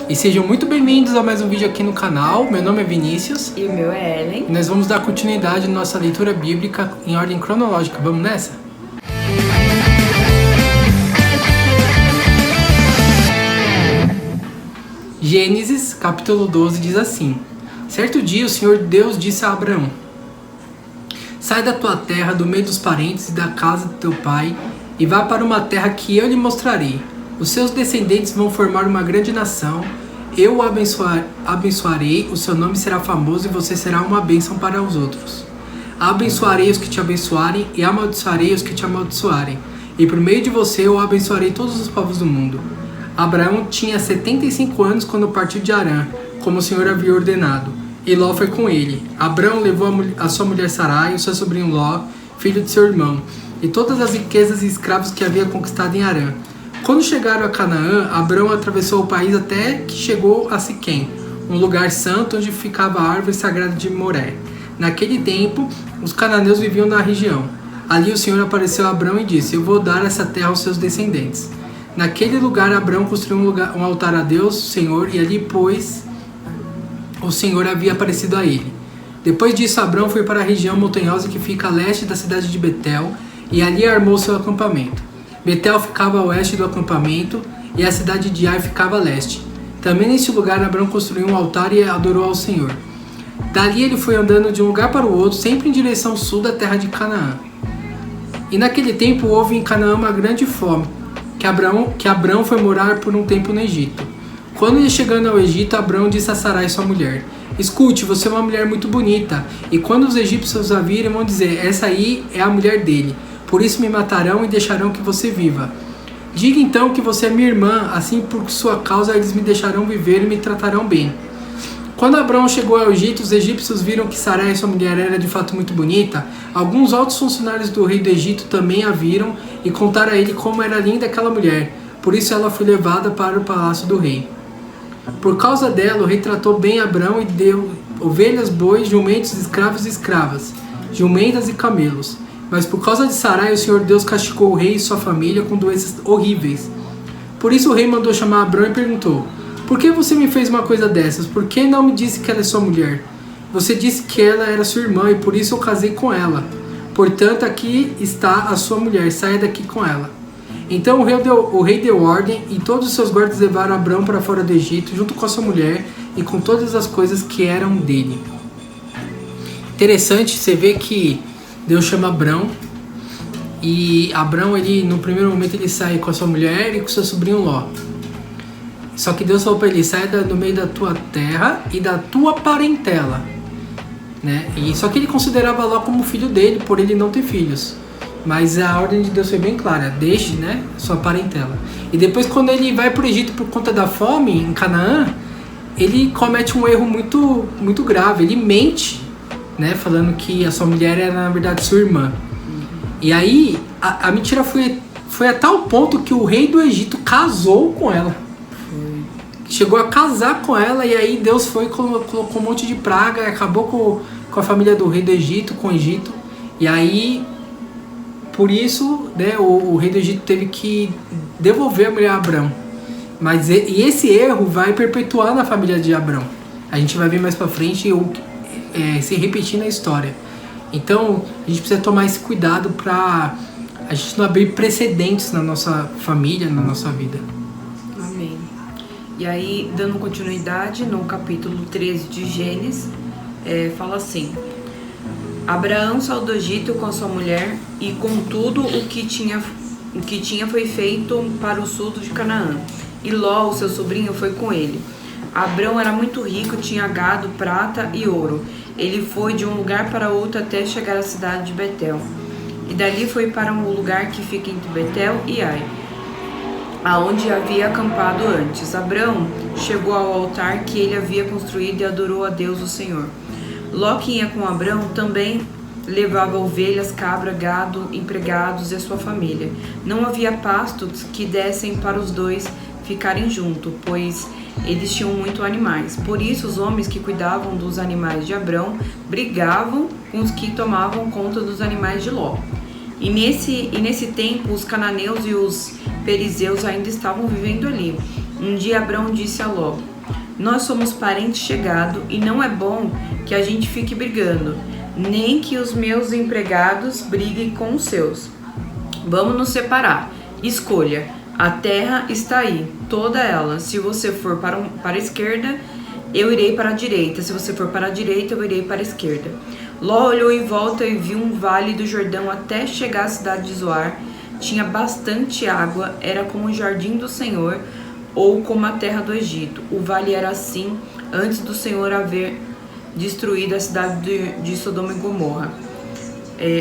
E sejam muito bem-vindos a mais um vídeo aqui no canal. Meu nome é Vinícius. E o meu é Ellen. E nós vamos dar continuidade na nossa leitura bíblica em ordem cronológica. Vamos nessa? Gênesis, capítulo 12, diz assim: Certo dia o Senhor Deus disse a Abraão: Sai da tua terra, do meio dos parentes e da casa do teu pai, e vá para uma terra que eu lhe mostrarei. Os seus descendentes vão formar uma grande nação. Eu o abençoarei, o seu nome será famoso e você será uma bênção para os outros. Abençoarei os que te abençoarem e amaldiçoarei os que te amaldiçoarem. E por meio de você eu abençoarei todos os povos do mundo. Abraão tinha 75 anos quando partiu de Harã, como o Senhor havia ordenado. E Ló foi com ele. Abraão levou a sua mulher Sarai, o seu sobrinho Ló, filho de seu irmão, e todas as riquezas e escravos que havia conquistado em Harã. Quando chegaram a Canaã, Abraão atravessou o país até que chegou a Siquém, um lugar santo onde ficava a árvore sagrada de Moré. Naquele tempo, os cananeus viviam na região. Ali o Senhor apareceu a Abraão e disse: Eu vou dar essa terra aos seus descendentes. Naquele lugar, Abraão construiu um altar a Deus, o Senhor, e ali, pois, o Senhor havia aparecido a ele. Depois disso, Abraão foi para a região montanhosa que fica a leste da cidade de Betel, e ali armou seu acampamento. Betel ficava a oeste do acampamento, e a cidade de Ai ficava a leste. Também neste lugar, Abraão construiu um altar e adorou ao Senhor. Dali ele foi andando de um lugar para o outro, sempre em direção sul da terra de Canaã. E naquele tempo houve em Canaã uma grande fome, que Abraão foi morar por um tempo no Egito. Quando ia chegando ao Egito, Abraão disse a Sarai, sua mulher: Escute, você é uma mulher muito bonita, e quando os egípcios a virem, vão dizer: Essa aí é a mulher dele. Por isso me matarão e deixarão que você viva. Diga então que você é minha irmã, assim por sua causa eles me deixarão viver e me tratarão bem. Quando Abraão chegou ao Egito, os egípcios viram que Sarai, sua mulher, era de fato muito bonita. Alguns altos funcionários do rei do Egito também a viram e contaram a ele como era linda aquela mulher. Por isso ela foi levada para o palácio do rei. Por causa dela, o rei tratou bem Abraão e deu ovelhas, bois, jumentos, escravos e escravas, jumentas e camelos. Mas por causa de Sarai, o Senhor Deus castigou o rei e sua família com doenças horríveis. Por isso o rei mandou chamar Abraão e perguntou: Por que você me fez uma coisa dessas? Por que não me disse que ela é sua mulher? Você disse que ela era sua irmã e por isso eu casei com ela. Portanto, aqui está a sua mulher, saia daqui com ela. Então o rei deu ordem e todos os seus guardas levaram Abraão para fora do Egito, junto com a sua mulher e com todas as coisas que eram dele. Interessante, você vê que Deus chama Abraão e Abraão, ele, no primeiro momento, ele sai com a sua mulher e com seu sobrinho Ló. Só que Deus falou para ele: sai do meio da tua terra e da tua parentela, né? E só que ele considerava Ló como filho dele, por ele não ter filhos. Mas a ordem de Deus foi bem clara: deixe, né, sua parentela. E depois, quando ele vai para o Egito por conta da fome em Canaã, ele comete um erro muito, muito grave. Ele mente, né, falando que a sua mulher era na verdade sua irmã. E aí a mentira foi a tal ponto que o rei do Egito casou com ela. Chegou a casar com ela, e aí Deus foi colocou um monte de praga e acabou com a família do rei do Egito, com o Egito. E aí, por isso, né, o rei do Egito teve que devolver a mulher a Abraão. Mas e esse erro vai perpetuar na família de Abraão. A gente vai ver mais pra frente se repetir na história. Então a gente precisa tomar esse cuidado para a gente não abrir precedentes na nossa família, na nossa vida. Amém. E aí, dando continuidade, no capítulo 13 de Gênesis, fala assim: Abraão saiu do Egito com a sua mulher e com tudo o que tinha foi feito para o sul de Canaã. E Ló, o seu sobrinho, foi com ele. Abraão era muito rico, tinha gado, prata e ouro. Ele foi de um lugar para outro até chegar à cidade de Betel. E dali foi para um lugar que fica entre Betel e Ai, aonde havia acampado antes. Abraão chegou ao altar que ele havia construído e adorou a Deus, o Senhor. Ló, que ia com Abraão, também levava ovelhas, cabra, gado, empregados e a sua família. Não havia pastos que dessem para os dois ficarem juntos, pois eles tinham muitos animais. Por isso os homens que cuidavam dos animais de Abraão brigavam com os que tomavam conta dos animais de Ló. E nesse tempo os cananeus e os perizeus ainda estavam vivendo ali. Um dia Abrão disse a Ló: nós somos parentes chegados e não é bom que a gente fique brigando, nem que os meus empregados briguem com os seus. Vamos nos separar. Escolha. A terra está aí, toda ela. Se você for para a esquerda, eu irei para a direita. Se você for para a direita, eu irei para a esquerda. Ló olhou em volta e viu um vale do Jordão até chegar à cidade de Zoar. Tinha bastante água, era como o jardim do Senhor, ou como a terra do Egito. O vale era assim antes do Senhor haver destruído a cidade de Sodoma e Gomorra.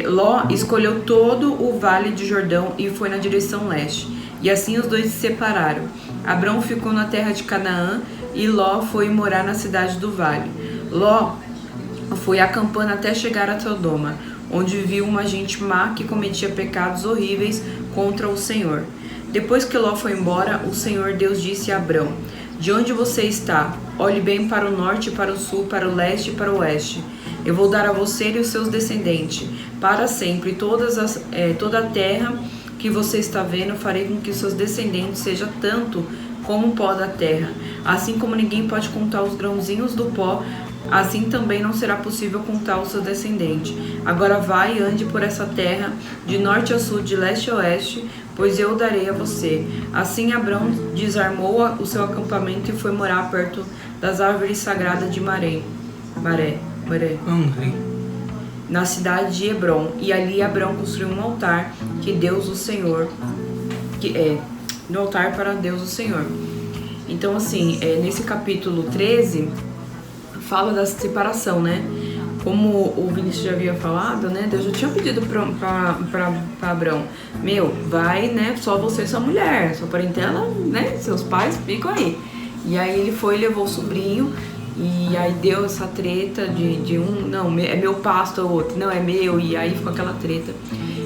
Ló escolheu todo o vale do Jordão e foi na direção leste. E assim os dois se separaram. Abrão ficou na terra de Canaã e Ló foi morar na cidade do vale. Ló foi acampando até chegar a Sodoma, onde viu uma gente má que cometia pecados horríveis contra o Senhor. Depois que Ló foi embora, o Senhor Deus disse a Abrão: de onde você está? Olhe bem para o norte, para o sul, para o leste e para o oeste. Eu vou dar a você e os seus descendentes para sempre toda a terra que você está vendo. Farei com que os seus descendentes sejam tanto como o pó da terra. Assim como ninguém pode contar os grãozinhos do pó, assim também não será possível contar o seu descendente. Agora vai e ande por essa terra, de norte a sul, de leste a oeste, pois eu o darei a você. Assim Abrão desarmou o seu acampamento e foi morar perto das árvores sagradas de Maré, na cidade de Hebrom. E ali Abrão construiu um altar no altar para Deus o Senhor. Então assim, nesse capítulo 13 fala da separação, né? Como o Vinícius já havia falado, né? Deus já tinha pedido para Abrão: vai, né? Só você e sua mulher, sua parentela, né? Seus pais ficam aí. E aí ele foi e levou o sobrinho. E aí deu essa treta de um, não, é meu pasto, o outro, não, é meu. E aí ficou aquela treta.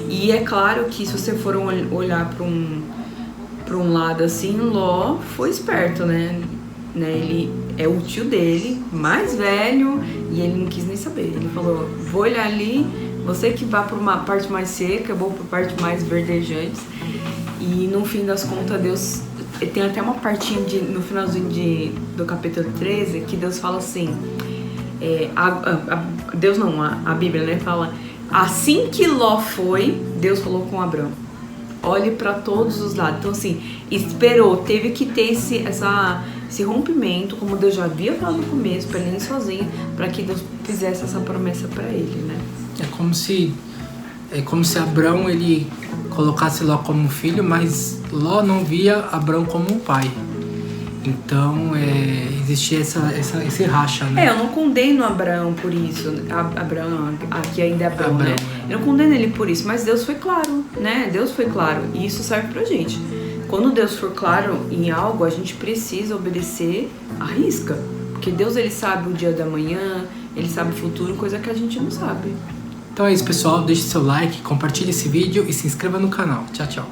E é claro que se você for olhar para um lado assim, Ló foi esperto, né? Ele é o tio dele, mais velho, e ele não quis nem saber. Ele falou: vou olhar ali, você que vá para uma parte mais seca, eu vou para a parte mais verdejante. E no fim das contas, Deus... Tem até uma partinha no finalzinho do capítulo 13 que Deus fala assim... Deus não, a Bíblia, né? Fala: assim que Ló foi, Deus falou com Abrão: olhe para todos os lados. Então assim, esperou, teve que ter esse rompimento, como Deus já havia falado no começo, para ele ir sozinho, para que Deus fizesse essa promessa para ele, né? É como se Abrão ele colocasse Ló como filho, mas Ló não via Abrão como um pai. Então existia esse racha, né? Eu não condeno Abrão por isso. Abrão, aqui ainda é Abrão, né? Eu não condeno ele por isso, mas Deus foi claro, né? Deus foi claro, e isso serve pra gente. Quando Deus for claro em algo, a gente precisa obedecer à risca. Porque Deus, ele sabe o dia da manhã, ele sabe o futuro, coisa que a gente não sabe. Então é isso, pessoal. Deixe seu like, compartilhe esse vídeo e se inscreva no canal. Tchau, tchau.